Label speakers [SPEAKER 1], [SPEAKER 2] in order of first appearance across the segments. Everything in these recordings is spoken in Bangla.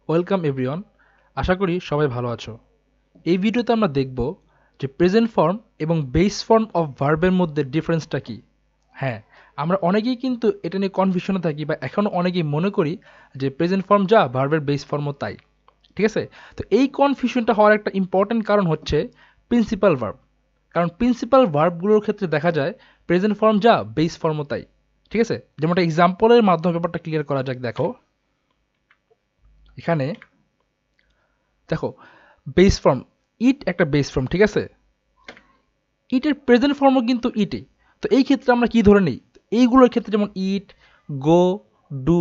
[SPEAKER 1] Welcome everyone. আশা করি সবাই ভালো আছো। এই ভিডিওতে আমরা দেখব যে প্রেজেন্ট ফর্ম এবং বেস ফর্ম অফ ভার্বের মধ্যে ডিফারেন্সটা কী। হ্যাঁ, আমরা অনেকেই কিন্তু এটা নিয়ে কনফিউশনে থাকি বা এখনও অনেকেই মনে করি যে প্রেজেন্ট ফর্ম যা ভার্বের বেস ফর্মও তাই। ঠিক আছে? তো এই কনফিউশনটা হওয়ার একটা ইম্পর্ট্যান্ট কারণ হচ্ছে প্রিন্সিপাল ভার্ব। কারণ প্রিন্সিপাল ভার্বগুলোর ক্ষেত্রে দেখা যায় প্রেজেন্ট ফর্ম যা বেস ফর্মও তাই। ঠিক আছে? যেমন একটা এক্সাম্পলের মাধ্যমে ব্যাপারটা ক্লিয়ার করা যাক। দেখো এখানে, দেখো বেস ফর্ম ইট একটা বেস ফর্ম, ঠিক আছে? ইটের প্রেজেন্ট ফর্মও কিন্তু ইটই। তো এই ক্ষেত্রে আমরা কি ধরে নিই? এইগুলোর ক্ষেত্রে যেমন ইট, গো, ডু,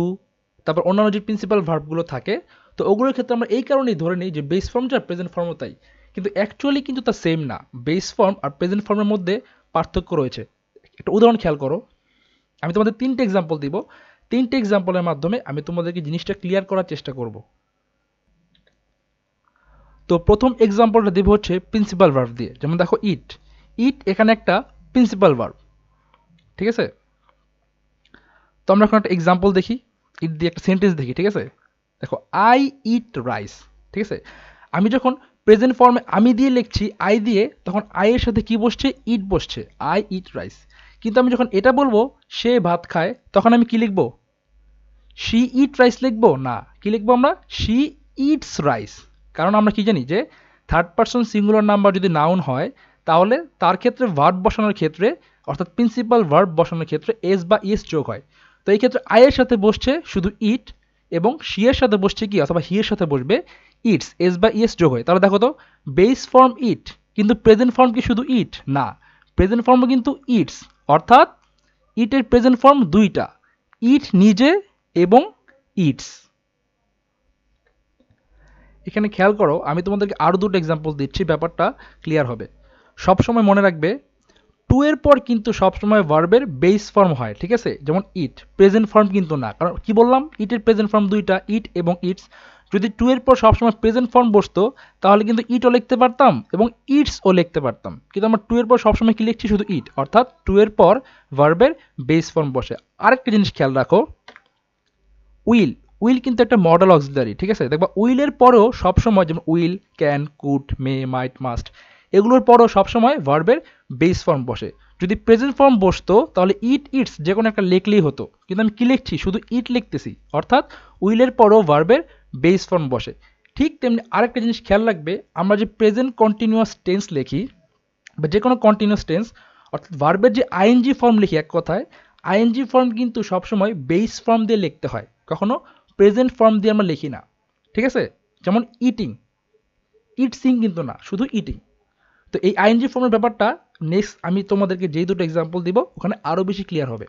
[SPEAKER 1] তারপর অন্যান্য যে প্রিন্সিপাল ভার্বগুলো থাকে, তো ওগুলোর ক্ষেত্রে আমরা এই কারণেই ধরে নিই যে বেস ফর্ম যা প্রেজেন্ট ফর্মও তাই। কিন্তু অ্যাকচুয়ালি কিন্তু তা সেম না। বেস ফর্ম আর প্রেজেন্ট ফর্মের মধ্যে পার্থক্য রয়েছে। একটা উদাহরণ খেয়াল করো। আমি তোমাদের তিনটে এক্সাম্পল দিব। তিনটে এক্সাম্পলের মাধ্যমে আমি তোমাদেরকে জিনিসটা ক্লিয়ার করার চেষ্টা করব। তো প্রথম এক্সাম্পলটা দেব হচ্ছে প্রিন্সিপাল ভার্ব দিয়ে। যেমন দেখো ইট, ইট এখানে একটা প্রিন্সিপাল ভার্ব, ঠিক আছে? তো আমরা এখন একটা এক্সাম্পল দেখি, ইট দিয়ে একটা সেন্টেন্স দেখি, ঠিক আছে? দেখো আই ইট রাইস, ঠিক আছে? আমি যখন প্রেজেন্ট ফর্মে আমি দিয়ে লিখছি আই দিয়ে, তখন আই এর সাথে কি বসছে? ইট বসছে, আই ইট রাইস। কিন্তু আমি যখন এটা বলবো সে ভাত খায়, তখন আমি কি লিখবো? শি ইট রাইস লিখবো না, কি লিখবো আমরা? She eats rice. কারণ আমরা কি জানি যে থার্ড পারসন সিঙ্গুলার নাম্বার যদি নাউন হয়, তাহলে তার ক্ষেত্রে ভার্ব বসানোর ক্ষেত্রে, অর্থাৎ প্রিন্সিপাল ভার্ব বসানোর ক্ষেত্রে এস বা ইস যোগ হয়। তো এই ক্ষেত্রে আই এর সাথে বসছে শুধু ইট, এবং শি এর সাথে বসছে কি, অথবা হি এর সাথে বসবে ইটস, এস বা ইস যোগ হয়। তাহলে দেখো তো, বেস ফর্ম ইট, কিন্তু প্রেজেন্ট ফর্ম কি শুধু ইট না, প্রেজেন্ট ফর্মও কিন্তু ইটস। অর্থাৎ ইটের প্রেজেন্ট ফর্ম দুইটা, ইট নিজে এবং ইটস। এখানে খেয়াল করো, আমি তোমাদেরকে আরও দুটো এক্সাম্পল দিচ্ছি, ব্যাপারটা ক্লিয়ার হবে। সবসময় মনে রাখবে টু এর পর কিন্তু সবসময় ভার্বের বেস ফর্ম হয়, ঠিক আছে? যেমন ইট প্রেজেন্ট ফর্ম কিন্তু না, কারণ কি বললাম, ইটের প্রেজেন্ট ফর্ম দুইটা, ইট এবং ইটস। যদি টু এর পর সবসময় প্রেজেন্ট ফর্ম বসতো, তাহলে কিন্তু ইটও লিখতে পারতাম এবং ইটসও লিখতে পারতাম। কিন্তু আমরা টু এর পর সবসময় কি লিখছি? শুধু ইট, অর্থাৎ টু এর পর ভার্বের বেস ফর্ম বসে। আরেকটা জিনিস খেয়াল রাখো, উইল, উইল কিন্তু একটা মডেল অক্সিলারি, ঠিক আছে? দেখবা উইলের পরেও সবসময়, যেমন will, can, could, may, might, must, এগুলোর পরেও সবসময় ভার্বের বেস ফর্ম বসে। যদি প্রেজেন্ট ফর্ম বসতো তাহলে ইট, ইটস যে কোনো একটা লিখলেই হতো, কিন্তু আমি কি লিখছি? শুধু ইট লিখতেছি, অর্থাৎ উইলের পরেও ভার্বের বেস ফর্ম বসে। ঠিক তেমনি আরেকটা জিনিস খেয়াল রাখবে, আমরা যে প্রেজেন্ট কন্টিনিউয়াস টেন্স লিখি বা যে কোনো কন্টিনিউয়াস টেন্স, অর্থাৎ ভার্বের যে আইএনজি ফর্ম লিখি, এক কথায় আইএনজি ফর্ম কিন্তু সবসময় বেস ফর্ম দিয়ে লিখতে হয়, কখনো প্রেজেন্ট ফর্ম দিয়ে আমরা লিখি না, ঠিক আছে? যেমন ইটিং, ইটসিং কিন্তু না, শুধু ইটিং। তো এই আইএনজি ফর্মের ব্যাপারটা নেক্সট আমি তোমাদেরকে যেই দুটো এক্সাম্পল দিব ওখানে আরও বেশি ক্লিয়ার হবে।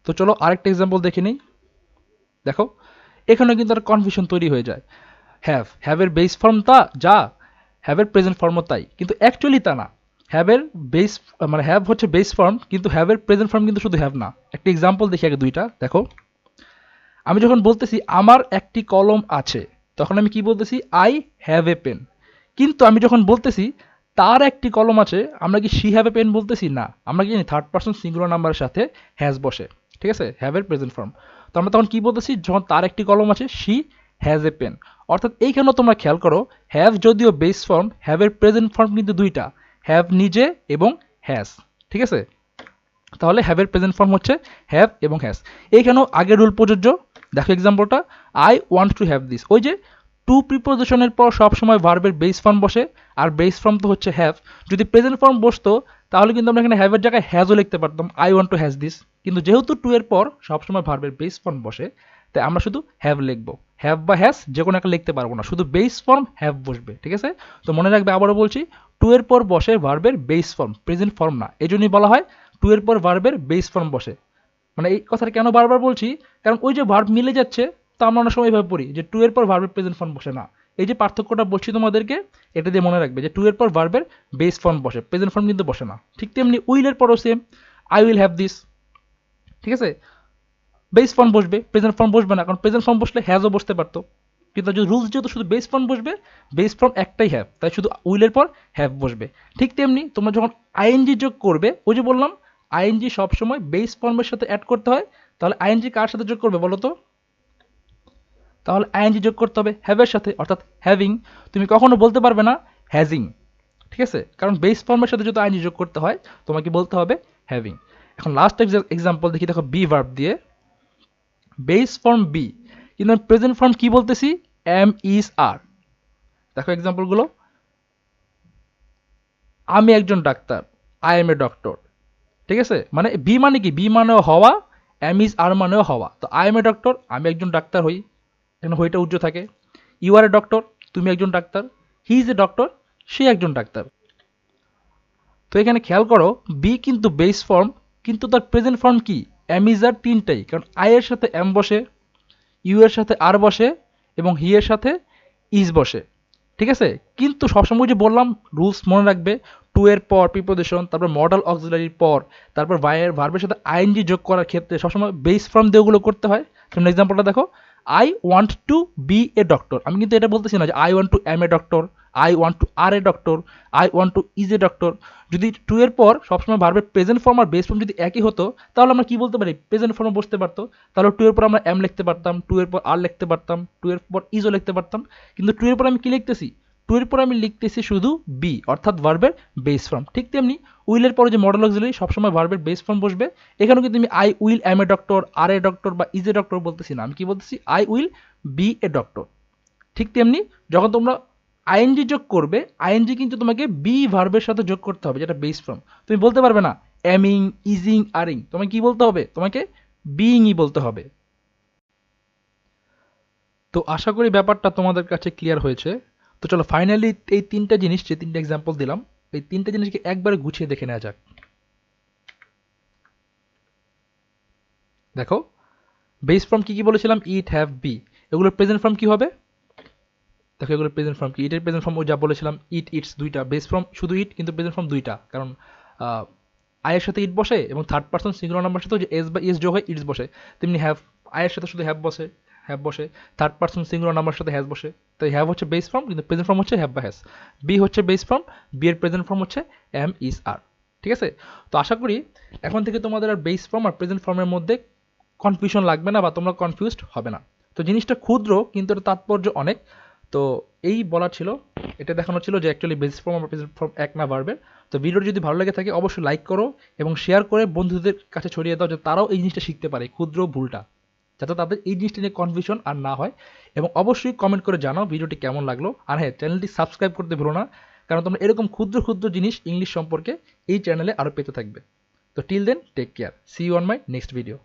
[SPEAKER 1] তো চলো আরেকটা এক্সাম্পল দেখে নিই। দেখো এখানে কিন্তু একটা কনফিউশন তৈরি হয়ে যায়। হ্যাভ, হ্যাভের বেস ফর্ম তা যা, হ্যাভের প্রেজেন্ট ফর্মও তাই, কিন্তু অ্যাকচুয়ালি তা না। হ্যাভের বেস, মানে হ্যাভ হচ্ছে বেস ফর্ম, কিন্তু হ্যাভের প্রেজেন্ট ফর্ম কিন্তু শুধু হ্যাভ না। একটা এক্সাম্পল দেখি আগে দুইটা। দেখো আমি যখন বলতেছি আমার একটি কলম আছে, তখন আমি কি বলতেছি? I have a pen. কিন্তু আমি যখন বলতেছি তার একটি কলম আছে, আমরা কি শি হ্যাভ এ পেন বলতেছি? না, আমরা কি জানি থার্ড পারসন সিঙ্গুলার নাম্বারের সাথে হ্যাজ বসে, ঠিক আছে? হ্যাভের প্রেজেন্ট ফর্ম। তো আমরা তখন কি বলতেছি? যখন তার একটি কলম আছে, শি হ্যাজ এ পেন। অর্থাৎ এইখানেও তোমরা খেয়াল করো, হ্যাভ যদিও বেস ফর্ম, হ্যাভের প্রেজেন্ট ফর্ম কিন্তু দুইটা, হ্যাভ নিজে এবং হ্যাজ, ঠিক আছে? তাহলে হ্যাভের প্রেজেন্ট ফর্ম হচ্ছে হ্যাভ এবং হ্যাজ। এইখানেও আগের রুল প্রযোজ্য। দেখো এক্সাম্পলটা, I want to have this. ওই যে টু প্রিপোজিশনের পর সবসময় ভার্বের বেস ফর্ম বসে, আর বেস ফর্ম তো হচ্ছে হ্যাভ। যদি প্রেজেন্ট ফর্ম বসতো তাহলে কিন্তু আমরা এখানে হ্যাভের জায়গায় হ্যাজও লিখতে পারতাম, I want two has this. কিন্তু যেহেতু টু এর পর সবসময় ভার্বের বেস ফর্ম বসে, তাই আমরা শুধু হ্যাভ লিখবো। হ্যাভ বা হ্যাজ যে কোনো একটা লিখতে পারবো না, শুধু বেস ফর্ম হ্যাভ বসবে, ঠিক আছে? তো মনে রাখবে, আবারও বলছি, টু এর পর বসে ভার্বের বেস ফর্ম, প্রেজেন্ট ফর্ম না। এই জন্যই বলা হয় টু এর পর ভার্বের বেস ফর্ম বসে। মানে এই কথাটা কেন বারবার বলছি, কারণ ওই যে ভার্ব মিলে যাচ্ছে, তা আমরা অনেক সময় এভাবে পড়ি যে টু এর পর ভার্বের প্রেজেন্ট ফর্ম বসে না। এই যে পার্থক্যটা বলছি তোমাদেরকে, এটা দিয়ে মনে রাখবে যে টু এর পর ভার্বের বেস ফর্ম বসে, প্রেজেন্ট ফর্ম কিন্তু বসে না। ঠিক তেমনি উইলের পরও same, I will have this, ঠিক আছে? বেস ফর্ম বসবে, প্রেজেন্ট ফর্ম বসবে না, কারণ প্রেজেন্ট ফর্ম বসলে হ্যাজও বসতে পারতো। কিন্তু যদি রুলস, যেহেতু শুধু বেস ফর্ম বসবে, বেস ফর্ম একটাই হ্যাভ, তাই শুধু উইলের পর হ্যাভ বসবে। ঠিক তেমনি তোমরা যখন আইএনজি যোগ করবে, ওই যে বললাম আইএনজি সবসময় বেস ফর্মের সাথে অ্যাড করতে হয়, তাহলে আইএনজি কার সাথে যোগ করবে বলো তো? তাহলে আইএনজি যোগ করতে হবে হ্যাভের সাথে, অর্থাৎ হ্যাভিং। তুমি কখনো বলতে পারবে না হ্যাজিং, ঠিক আছে, কারণ বেস ফর্মের সাথে যদি আইএনজি যোগ করতে হয় তোমাকে বলতে হবে হ্যাভিং। এখন লাস্ট এক্সাম্পল দেখি, দেখো বি ভার্ব দিয়ে। বেস ফর্ম বি, কিন্তু আমি প্রেজেন্ট ফর্ম কি বলতেছি, এম ইজ আর। দেখো এক্সাম্পলগুলো, আমি একজন doctor, I am a doctor, ঠিক আছে, মানে বি মানে কি, বি মানেও হওয়া, এম ইজ আর মানেও হওয়া। তো আই এম এ ডক্টর, আমি একজন ডাক্তার হই, এখানে হইটা উজ্জ্ব থাকে। ইউ আর এ ডক্টর, তুমি একজন ডাক্তার। হি ইজ এ ডক্টর, সে একজন ডাক্তার। তো এখানে খেয়াল করো, বি কিন্তু বেস ফর্ম, কিন্তু তার প্রেজেন্ট ফর্ম কি, এম ইজ আর তিনটাই, কারণ আই এর সাথে এম বসে, ইউ এর সাথে আর বসে, এবং হি এর সাথে ইজ বসে, ঠিক আছে। কিন্তু সবসময় যে বললাম রুলস মনে রাখবে, টু এর পর প্রিপোজিশন, তারপর মডাল অক্সিলারির পর, তারপর ভার্বের সাথে আইএনজি যোগ করার ক্ষেত্রে সবসময় বেস ফর্ম দিয়ে ওগুলো করতে হয়। যেমন এক্সাম্পলটা দেখো, I want to be a doctor, আমি কিন্তু এটা বলতেছি না যে I want to am a doctor, I want to are a doctor, I want to is a doctor. যদি টু এর পর সবসময় ভার্বের প্রেজেন্ট ফর্ম আর বেস ফর্ম যদি একই হতো, তাহলে আমরা কি বলতে পারি, প্রেজেন্ট ফর্মে বসতে পারতো, তাহলে টু এর পর আমরা এম লিখতে পারতাম, টু এর পর আর লিখতে পারতাম, টু এর পর ইজও লিখতে পারতাম। কিন্তু টু এর পর আমি কি লিখতেছি, টু এর পর আমি লিখতেছি শুধু বি, অর্থাৎ ভার্বের বেস ফর্ম। ঠিক তেমনি উইলের পরে যে মডেল অক্সিলারি সবসময় ভার্বের বেস ফর্ম বসবে। এখানেও কিন্তু আমি I will am a doctor, are a doctor বা ইজ এ ডক্টর বলতেছি না, আমি কি বলতেছি, I will be a doctor. ঠিক তেমনি যখন তোমরা আইএনজি যোগ করবে, আইএনজি কিন্তু তোমাকে বি ভার্বের সাথে যোগ করতে হবে, যেটা বেস ফর্ম। তুমি বলতে পারবে না এমিং, ইজিং, আরিং, তোমাকে কি বলতে হবে, তোমাকে বিইংই বলতে হবে। তো আশা করি ব্যাপারটা তোমাদের কাছে ক্লিয়ার হয়েছে। তো চলো ফাইনালি এই তিনটা জিনিস, যে তিনটা এক্সাম্পল দিলাম, এই তিনটা জিনিসকে একবারে গুছিয়ে দেখে নেওয়া যাক। দেখো বেস ফর্ম কি কি বলেছিলাম, ইট, হ্যাভ, বি। এগুলোর প্রেজেন্ট ফর্ম কি হবে, দেখো এগুলোর প্রেজেন্ট ফর্ম কি, ইটের প্রেজেন্ট ফর্ম ওই যা বলেছিলাম, ইট, ইটস দুইটা, বেস ফর্ম শুধু ইট, কিন্তু প্রেজেন্ট ফর্ম দুইটা, কারণ আয়ের সাথে ইট বসে এবং থার্ড পার্সন সিঙ্গুলার নাম্বার সাথে যে এস বা ইস যোগ হয় ইটস বসে। তেমনি হ্যাভ, আয়ের সাথে শুধু হ্যাভ বসে, হ্যাভ বসে, থার্ড পার্সন সিঙ্গুলার নাম্বার সাথে হ্যাজ বসে। তাই হ্যাভ হচ্ছে বেস ফর্ম, কিন্তু প্রেজেন্ট ফর্ম হচ্ছে হ্যাভ বা হ্যাজ। বি হচ্ছে বেস ফর্ম, বি এর প্রেজেন্ট ফর্ম হচ্ছে এম ইজ আর, ঠিক আছে। তো আশা করি এখন থেকে তোমাদের আর বেস ফর্ম আর প্রেজেন্ট ফর্মের মধ্যে কনফিউশন লাগবে না, বা তোমরা কনফিউজড হবে না। তো জিনিসটা ক্ষুদ্র কিন্তু এর তাৎপর্য অনেক। তো এই বলা ছিল, এটা দেখানো ছিল যে অ্যাকচুয়ালি বেস ফর্ম আর প্রেজেন্ট ফর্ম এক না ভার্বের। তো ভিডিওটি যদি ভালো লেগে থাকে অবশ্যই লাইক করো এবং শেয়ার করে বন্ধুদের কাছে ছড়িয়ে দাও, যে তারাও এই জিনিসটা শিখতে পারে, ক্ষুদ্র ভুলটা, যাতে তাদের এই জিনিসটা নিয়ে কনফিউশন আর না হয়। এবং অবশ্যই কমেন্ট করে জানাও ভিডিওটি কেমন লাগলো। আর হ্যাঁ, চ্যানেলটি সাবস্ক্রাইব করতে ভুলো না, কারণ তোমরা এরকম ক্ষুদ্র ক্ষুদ্র জিনিস ইংলিশ সম্পর্কে এই চ্যানেলে আরও পেতে থাকবে। তো till then, take care, see you on my next video.